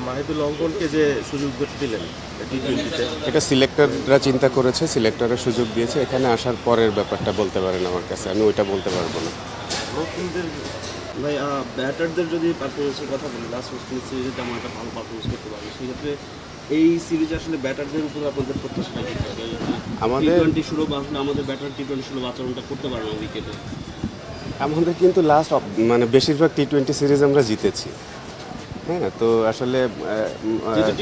মাহিদুল অঙ্কনকে যে সুযোগ দিলেন টি-20-তে, এটা সিলেক্টররা চিন্তা করেছে, সিলেক্টররা সুযোগ দিয়েছে। এখানে আসার পরের ব্যাপারটা বলতে পারেন আমার কাছে, আমি ওইটা বলতে পারবো না। নতুনদের ভাই ব্যাটারদের যদি পারফরমেন্সের কথা বলি, লাস্ট ওয়েস্ট ইন্ডিজ সিরিজে তেমন একটা ভালো পারফরমেন্স করতে পারবে, সেক্ষেত্রে এই সিরিজে আসলে ব্যাটারদের উপর আপনাদের প্রত্যাশাটা কি থাকবে? আমাদের টি-20 শুরু আসলে আমাদের ব্যাটার টি-20 শুরু আচরণটা করতে পারে না উইকেটে। আমাদের কিন্তু লাস্ট মানে বেশিরভাগ টি-20 সিরিজ আমরা জিতেছি। হ্যাঁ, তো আসলে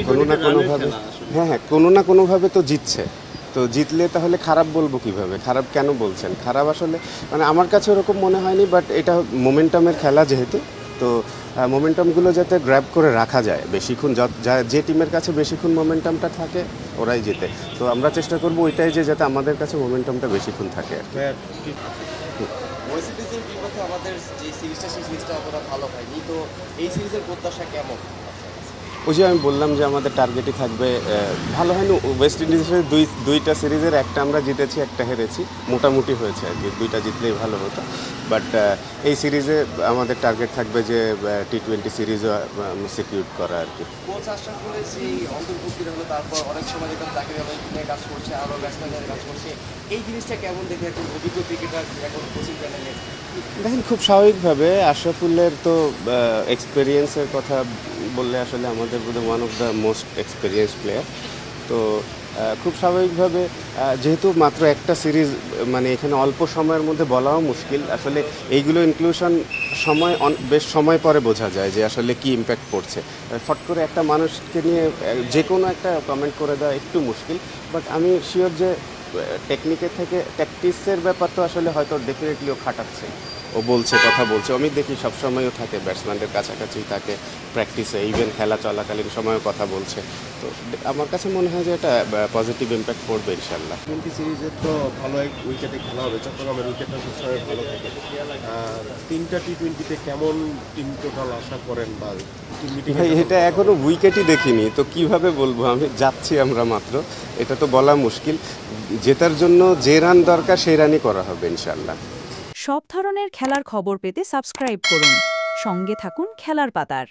কোনো না কোনোভাবে, হ্যাঁ কোনো না কোনোভাবে তো জিতছে। তো জিতলে তাহলে খারাপ বলবো কিভাবে? খারাপ কেন বলছেন? খারাপ আসলে মানে আমার কাছে ওরকম মনে হয়নি, বাট এটা মোমেন্টামের খেলা যেহেতু, তো মোমেন্টামগুলো যাতে গ্র্যাব করে রাখা যায় বেশিক্ষণ, যে টিমের কাছে বেশিক্ষণ মোমেন্টামটা থাকে ওরাই জেতে। তো আমরা চেষ্টা করবো ওইটাই যে যাতে আমাদের কাছে মোমেন্টামটা বেশিক্ষণ থাকে আর কি। ওয়েস্ট ইন্ডিজের বিপক্ষে আমাদের যে সিরিজটা, সেই সিরিজটা অতটা ভালো হয়নি, তো এই সিরিজের প্রত্যাশা কেমন? ওই যে আমি বললাম যে আমাদের টার্গেটই থাকবে, ভালো হয়নি ওয়েস্ট ইন্ডিজের দুইটা সিরিজের একটা আমরা জিতেছি, একটা হেরেছি, মোটামুটি হয়েছে আর কি, দুইটা জিতলেই ভালো হতো। বাট এই সিরিজে আমাদের টার্গেট থাকবে যে টি-20 সিরিজও সিকিউর করা আর কি। কোচ আশরাফুলের সেই অন্তর্ভুক্তিটা হলো, তারপর অনেক সময় দেখলাম জাকির আলী নিয়ে কাজ করছে, আরও ব্যাটসম্যানের কাজ করছে, এই জিনিসটা কেমন দেখে একজন অভিজ্ঞ ক্রিকেটার এখন কোচিং প্যানেলে? দেখেন, খুব স্বাভাবিকভাবে আশরাফুলের তো এক্সপিরিয়েন্সের কথা বললে আসলে আমাদের বোধ one of the most experience player. তো খুব স্বাভাবিকভাবে, যেহেতু মাত্র একটা সিরিজ, মানে এখানে অল্প সময়ের মধ্যে বলাও মুশকিল আসলে, এইগুলো ইনক্লুশন বেশ সময় পরে বোঝা যায় যে আসলে কি ইম্প্যাক্ট পড়ছে। ফট করে একটা মানুষকে নিয়ে যে কোনো একটা কমেন্ট করে দেওয়া একটু মুশকিল, বাট আমি শিওর যে টেকনিকের থেকে ট্যাকটিক্সের ব্যাপার তো আসলে হয়তো ডেফিনেটলি ও খাটাচ্ছে, ও বলছে, কথা বলছে। আমি দেখি সবসময়ও থাকে, ব্যাটসম্যানদের কাছাকাছি থাকে, প্র্যাকটিসে ইভেন খেলা চলাকালীন সময়ও কথা বলছে। তো আমার কাছে মনে হয় যে এটা পজিটিভ ইম্প্যাক্ট পড়বে ইনশাল্লাহ। টি-20 সিরিজের তো ভালো এক উইকেটে খেলা হবে, চট্টগ্রামের উইকেটটা সবসময় ভালো থাকে। আর তিনটা টি-20-তে কেমন টিম টোটাল আশা করেন বা টিম মিটিং? ভাই, এটা এখনো উইকেটই দেখিনি, তো কিভাবে বলবো? আমি যাচ্ছি আমরা মাত্র, এটা তো বলা মুশকিল। জেতার জন্য যে রান দরকার সেই রানই করা হবে ইনশাল্লাহ। সব ধরনের খেলার খবর পেতে সাবস্ক্রাইব করুন, সঙ্গে থাকুন খেলার পাতার।